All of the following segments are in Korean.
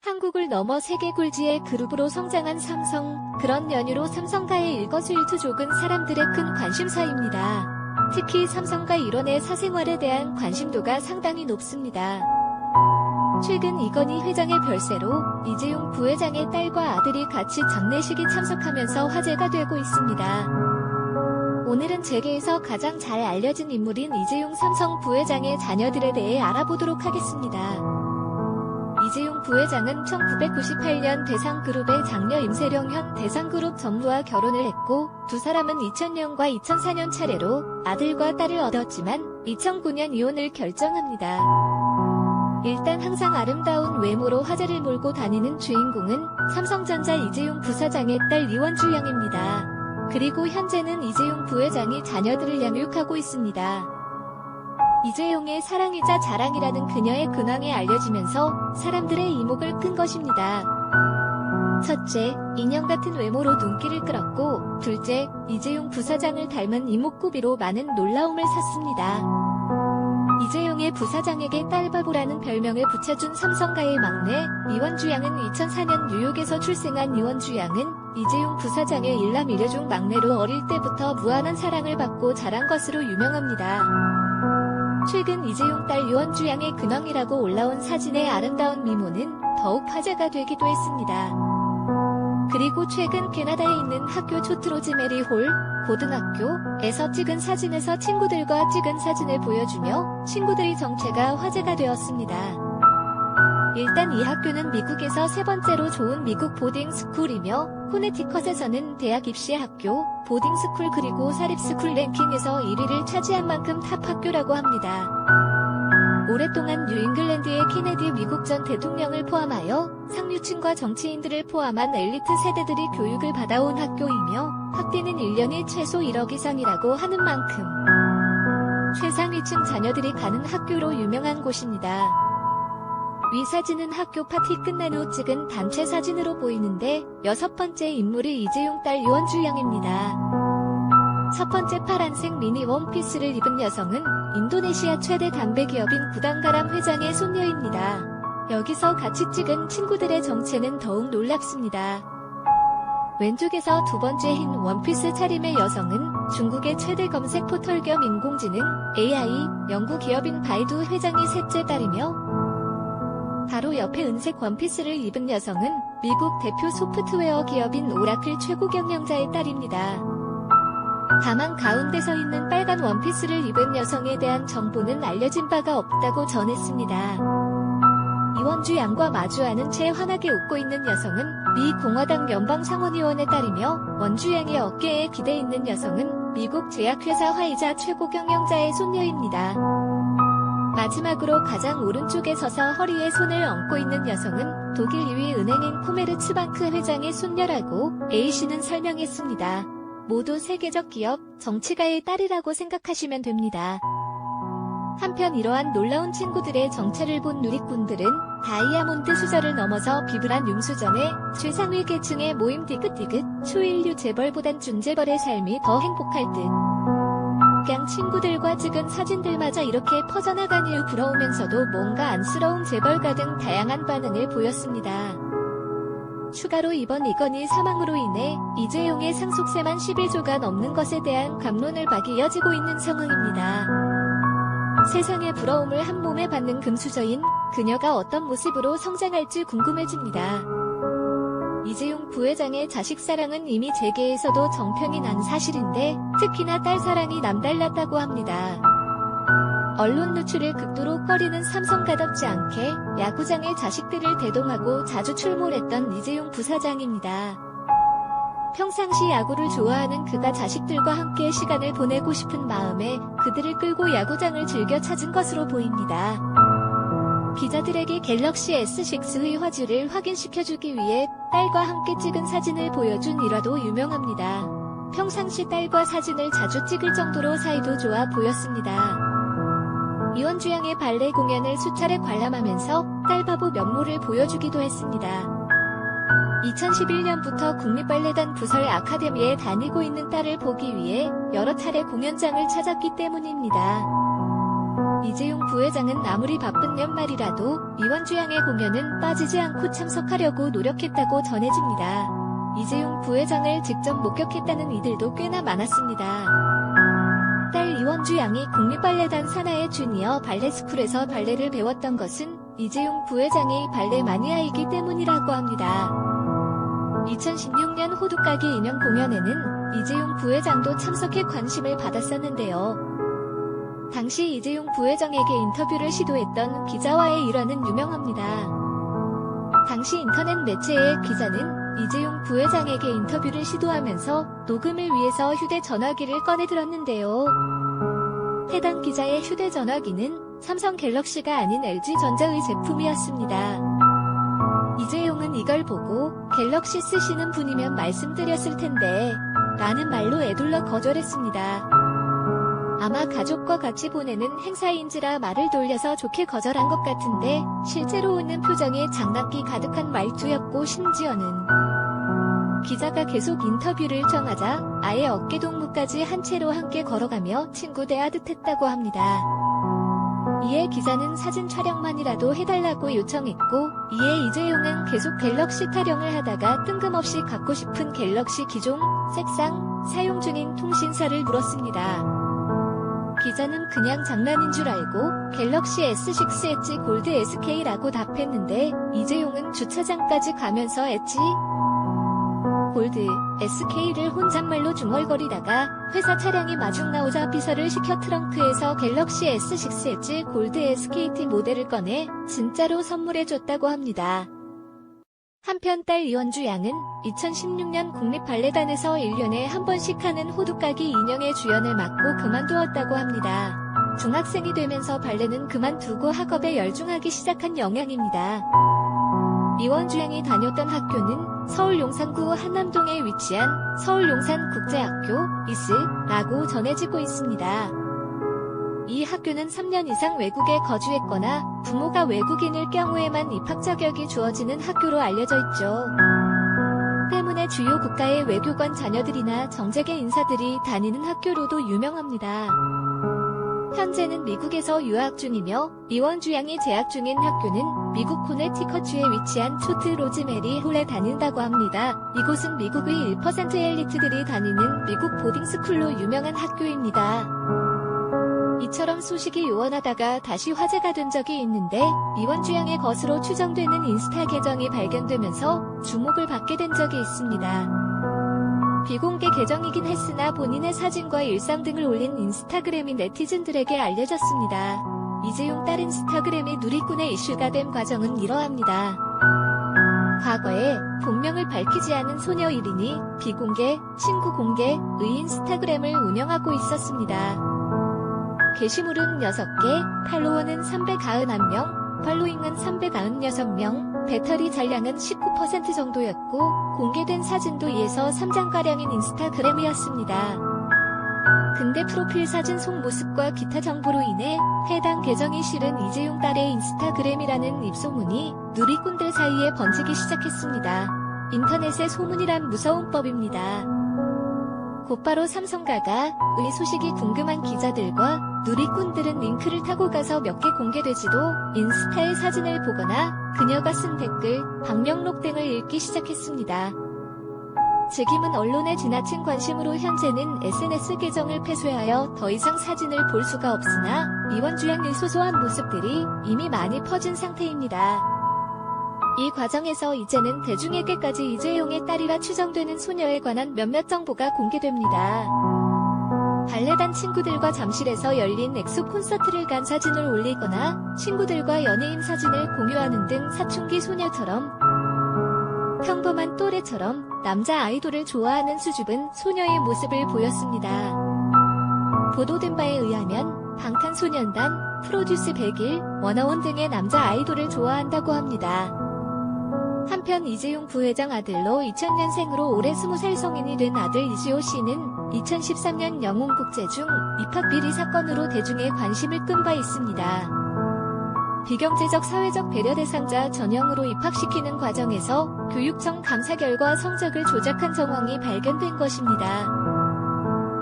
한국을 넘어 세계 굴지의 그룹으로 성장한 삼성, 그런 연유로 삼성가의 일거수일투족은 사람들의 큰 관심사입니다. 특히 삼성가 일원의 사생활에 대한 관심도가 상당히 높습니다. 최근 이건희 회장의 별세로 이재용 부회장의 딸과 아들이 같이 장례식에 참석하면서 화제가 되고 있습니다. 오늘은 재계에서 가장 잘 알려진 인물인 이재용 삼성 부회장의 자녀들에 대해 알아보도록 하겠습니다. 이재용 부회장은 1998년 대상그룹의 장녀 임세령 현 대상그룹 전무와 결혼을 했고 두 사람은 2000년과 2004년 차례로 아들과 딸을 얻었지만 2009년 이혼을 결정합니다. 일단 항상 아름다운 외모로 화제를 몰고 다니는 주인공은 삼성전자 이재용 부사장의 딸 이원주 양입니다. 그리고 현재는 이재용 부회장이 자녀들을 양육하고 있습니다. 이재용의 사랑이자 자랑이라는 그녀의 근황이 알려지면서 사람들의 이목을 끈 것입니다. 첫째, 인형 같은 외모로 눈길을 끌었고, 둘째, 이재용 부사장을 닮은 이목구비로 많은 놀라움을 샀습니다. 이재용의 부사장에게 딸바보라는 별명을 붙여준 삼성가의 막내 이원주 양은 2004년 뉴욕에서 출생한 이원주 양은 이재용 부사장의 일남 일녀중 막내로 어릴 때부터 무한한 사랑을 받고 자란 것으로 유명합니다. 최근 이재용 딸 이원주 양의 근황이라고 올라온 사진의 아름다운 미모는 더욱 화제가 되기도 했습니다. 그리고 최근 캐나다에 있는 학교 초트로즈 메리홀 고등학교에서 찍은 사진에서 친구들과 찍은 사진을 보여주며 친구들의 정체가 화제가 되었습니다. 일단 이 학교는 미국에서 세 번째로 좋은 미국 보딩스쿨이며 코네티컷에서는 대학 입시 학교, 보딩스쿨 그리고 사립스쿨 랭킹에서 1위를 차지한 만큼 탑 학교라고 합니다. 오랫동안 뉴잉글랜드의 케네디 미국 전 대통령을 포함하여 상류층과 정치인들을 포함한 엘리트 세대들이 교육을 받아온 학교이며 학비는 1년에 최소 1억 이상이라고 하는 만큼 최상위층 자녀들이 가는 학교로 유명한 곳입니다. 위 사진은 학교 파티 끝난 후 찍은 단체 사진으로 보이는데 여섯 번째 인물이 이재용 딸 이원주 양입니다. 첫 번째 파란색 미니 원피스를 입은 여성은 인도네시아 최대 담배 기업인 구당가람 회장의 손녀입니다. 여기서 같이 찍은 친구들의 정체는 더욱 놀랍습니다. 왼쪽에서 두 번째 흰 원피스 차림의 여성은 중국의 최대 검색 포털 겸 인공지능 AI 연구 기업인 바이두 회장의 셋째 딸이며 바로 옆에 은색 원피스를 입은 여성은 미국 대표 소프트웨어 기업인 오라클 최고 경영자의 딸입니다. 다만 가운데 서 있는 빨간 원피스를 입은 여성에 대한 정보는 알려진 바가 없다고 전했습니다. 이원주 양과 마주하는 채 환하게 웃고 있는 여성은 미 공화당 연방상원의원의 딸이며 원주 양의 어깨에 기대 있는 여성은 미국 제약회사 화이자 최고 경영자의 손녀입니다. 마지막으로 가장 오른쪽에 서서 허리에 손을 얹고 있는 여성은 독일 2위 은행인 코메르츠방크 회장의 손녀라고 A씨는 설명했습니다. 모두 세계적 기업, 정치가의 딸이라고 생각하시면 됩니다. 한편 이러한 놀라운 친구들의 정체를 본 누리꾼들은 다이아몬드 수저를 넘어서 비브란 융수전에 최상위 계층의 모임 디귿디귿 초인류 재벌보단 준재벌의 삶이 더 행복할 듯. 그냥 친구들과 찍은 사진들마저 이렇게 퍼져나간 이후 부러우면서도 뭔가 안쓰러운 재벌가 등 다양한 반응을 보였습니다. 추가로 이번 이건희 사망으로 인해 이재용의 상속세만 11조가 넘는 것에 대한 갑론을 박이 이어지고 있는 상황입니다. 세상의 부러움을 한 몸에 받는 금수저인 그녀가 어떤 모습으로 성장할지 궁금해집니다. 이재용 부회장의 자식 사랑은 이미 재계에서도 정평이 난 사실인데 특히나 딸 사랑이 남달랐다고 합니다. 언론 노출을 극도로 꺼리는 삼성가답지 않게 야구장에 자식들을 대동하고 자주 출몰했던 이재용 부사장입니다. 평상시 야구를 좋아하는 그가 자식들과 함께 시간을 보내고 싶은 마음에 그들을 끌고 야구장을 즐겨 찾은 것으로 보입니다. 기자들에게 갤럭시 S6의 화질을 확인시켜주기 위해 딸과 함께 찍은 사진을 보여준 일화도 유명합니다. 평상시 딸과 사진을 자주 찍을 정도로 사이도 좋아 보였습니다. 이원주 양의 발레 공연을 수차례 관람하면서 딸바보 면모를 보여주기도 했습니다. 2011년부터 국립발레단 부설 아카데미에 다니고 있는 딸을 보기 위해 여러 차례 공연장을 찾았기 때문입니다. 이재용 부회장은 아무리 바쁜 연말이라도 이원주 양의 공연은 빠지지 않고 참석하려고 노력했다고 전해집니다. 이재용 부회장을 직접 목격했다는 이들도 꽤나 많았습니다. 딸 이원주 양이 국립발레단 산하의 주니어 발레스쿨에서 발레를 배웠던 것은 이재용 부회장이 발레 마니아이기 때문이라고 합니다. 2016년 호두까기 인형 공연에는 이재용 부회장도 참석해 관심을 받았었는데요. 당시 이재용 부회장에게 인터뷰를 시도했던 기자와의 일화는 유명합니다. 당시 인터넷 매체의 기자는 이재용 부회장에게 인터뷰를 시도하면서 녹음을 위해서 휴대전화기를 꺼내들었는데요. 해당 기자의 휴대전화기는 삼성 갤럭시가 아닌 LG전자의 제품이었습니다. 이재용은 이걸 보고 갤럭시 쓰시는 분이면 말씀드렸을 텐데 라는 말로 에둘러 거절했습니다. 아마 가족과 같이 보내는 행사인지라 말을 돌려서 좋게 거절한 것 같은데 실제로 웃는 표정에 장난기 가득한 말투였고 심지어는 기자가 계속 인터뷰를 청하자 아예 어깨동무까지 한 채로 함께 걸어가며 친구 대하듯 했다고 합니다. 이에 기자는 사진 촬영만이라도 해달라고 요청했고 이에 이재용은 계속 갤럭시 타령을 하다가 뜬금없이 갖고 싶은 갤럭시 기종, 색상, 사용 중인 통신사를 물었습니다. 기자는 그냥 장난인 줄 알고 갤럭시 S6 엣지 골드 SK라고 답했는데 이재용은 주차장까지 가면서 엣지 골드 SK를 혼잣말로 중얼거리다가 회사 차량이 마중 나오자 비서를 시켜 트렁크에서 갤럭시 S6 엣지 골드 SKT 모델을 꺼내 진짜로 선물해줬다고 합니다. 한편 딸 이원주 양은 2016년 국립발레단에서 1년에 한 번씩 하는 호두까기 인형의 주연을 맡고 그만두었다고 합니다. 중학생이 되면서 발레는 그만두고 학업에 열중하기 시작한 영향입니다. 이원주 양이 다녔던 학교는 서울 용산구 한남동에 위치한 서울용산국제학교 이스라고 전해지고 있습니다. 이 학교는 3년 이상 외국에 거주했거나 부모가 외국인일 경우에만 입학 자격이 주어지는 학교로 알려져 있죠. 때문에 주요 국가의 외교관 자녀들이나 정재계 인사들이 다니는 학교로도 유명합니다. 현재는 미국에서 유학 중이며 이원주 양이 재학 중인 학교는 미국 코네티컷주에 위치한 초트 로즈메리 홀에 다닌다고 합니다. 이곳은 미국의 1% 엘리트들이 다니는 미국 보딩스쿨로 유명한 학교입니다. 이처럼 소식이 요원하다가 다시 화제가 된 적이 있는데 이원주 양의 것으로 추정되는 인스타 계정이 발견되면서 주목을 받게 된 적이 있습니다. 비공개 계정이긴 했으나 본인의 사진과 일상 등을 올린 인스타그램이 네티즌들에게 알려졌습니다. 이재용 딸 인스타그램이 누리꾼의 이슈가 된 과정은 이러합니다. 과거에 본명을 밝히지 않은 소녀 1인이 비공개, 친구 공개의 인스타그램을 운영하고 있었습니다. 게시물은 6개, 팔로워는 391명, 팔로잉은 396명, 배터리 잔량은 19% 정도였고 공개된 사진도 2에서 3장가량인 인스타그램이었습니다. 근데 프로필 사진 속모습과 기타 정보로 인해 해당 계정이 실은 이재용 딸의 인스타그램이라는 입소문이 누리꾼들 사이에 번지기 시작했습니다. 인터넷의 소문이란 무서운 법입니다. 곧바로 삼성가가 의 소식이 궁금한 기자들과 누리꾼들은 링크를 타고 가서 몇 개 공개되지도 인스타의 사진을 보거나 그녀가 쓴 댓글, 방명록 등을 읽기 시작했습니다. 책임은 언론의 지나친 관심으로 현재는 SNS 계정을 폐쇄하여 더 이상 사진을 볼 수가 없으나 이원주 양의 소소한 모습들이 이미 많이 퍼진 상태입니다. 이 과정에서 이제는 대중에게까지 이재용의 딸이라 추정되는 소녀에 관한 몇몇 정보가 공개됩니다. 발레단 친구들과 잠실에서 열린 엑소 콘서트를 간 사진을 올리거나 친구들과 연예인 사진을 공유하는 등 사춘기 소녀처럼 평범한 또래처럼 남자 아이돌을 좋아하는 수줍은 소녀의 모습을 보였습니다. 보도된 바에 의하면 방탄소년단, 프로듀스 100일, 워너원 등의 남자 아이돌을 좋아한다고 합니다. 한편 이재용 부회장 아들로 2000년생으로 올해 20살 성인이 된 아들 이지호 씨는 2013년 영웅국제중 입학 비리 사건으로 대중의 관심을 끈 바 있습니다. 비경제적 사회적 배려 대상자 전형으로 입학시키는 과정에서 교육청 감사 결과 성적을 조작한 정황이 발견된 것입니다.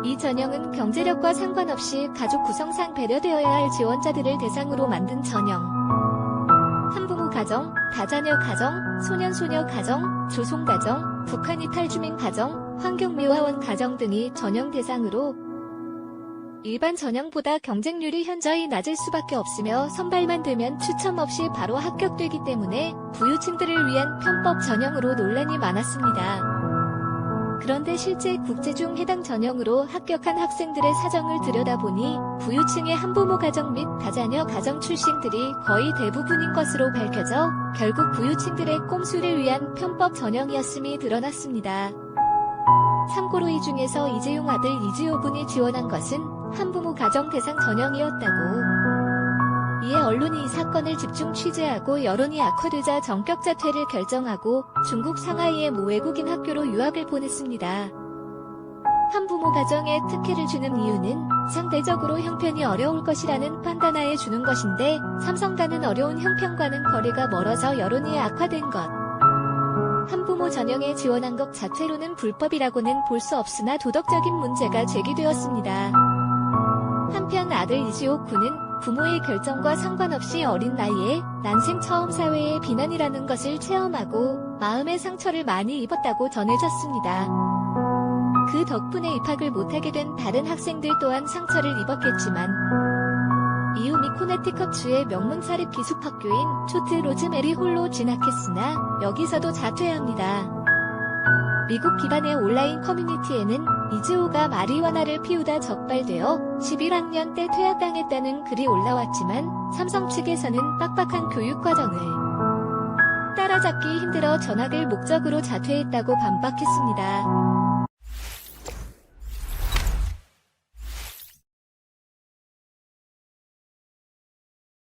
이 전형은 경제력과 상관없이 가족 구성상 배려되어야 할 지원자들을 대상으로 만든 전형. 한부모 가정, 다자녀 가정, 소년소녀 가정, 조송가정, 북한 이탈주민 가정, 환경미화원 가정 등이 전형 대상으로 일반 전형보다 경쟁률이 현저히 낮을 수밖에 없으며 선발만 되면 추첨 없이 바로 합격되기 때문에 부유층들을 위한 편법 전형으로 논란이 많았습니다. 그런데 실제 국제중 해당 전형으로 합격한 학생들의 사정을 들여다보니 부유층의 한부모 가정 및 다자녀 가정 출신들이 거의 대부분인 것으로 밝혀져 결국 부유층들의 꼼수를 위한 편법 전형이었음이 드러났습니다. 참고로 이 중에서 이재용 아들 이지호 군이 지원한 것은 한부모 가정 대상 전형이었다고. 이에 언론이 이 사건을 집중 취재하고 여론이 악화되자 전격 자퇴를 결정하고 중국 상하이의 모 외국인 학교로 유학을 보냈습니다. 한부모 가정에 특혜를 주는 이유는 상대적으로 형편이 어려울 것이라는 판단하에 주는 것인데 삼성가는 어려운 형편과는 거리가 멀어서 여론이 악화된 것. 한부모 전형에 지원한 것 자체로는 불법이라고는 볼 수 없으나 도덕적인 문제가 제기되었습니다. 한편 아들 이지호 군은 부모의 결정과 상관없이 어린 나이에 난생 처음 사회의 비난이라는 것을 체험하고 마음의 상처를 많이 입었다고 전해졌습니다. 그 덕분에 입학을 못하게 된 다른 학생들 또한 상처를 입었겠지만 이후 미 코네티컷주의 명문 사립 기숙학교인 초트 로즈메리 홀로 진학했으나 여기서도 자퇴합니다. 미국 기반의 온라인 커뮤니티에는 이지호가 마리화나를 피우다 적발되어 11학년 때 퇴학당했다는 글이 올라왔지만 삼성 측에서는 빡빡한 교육 과정을 따라잡기 힘들어 전학을 목적으로 자퇴했다고 반박했습니다.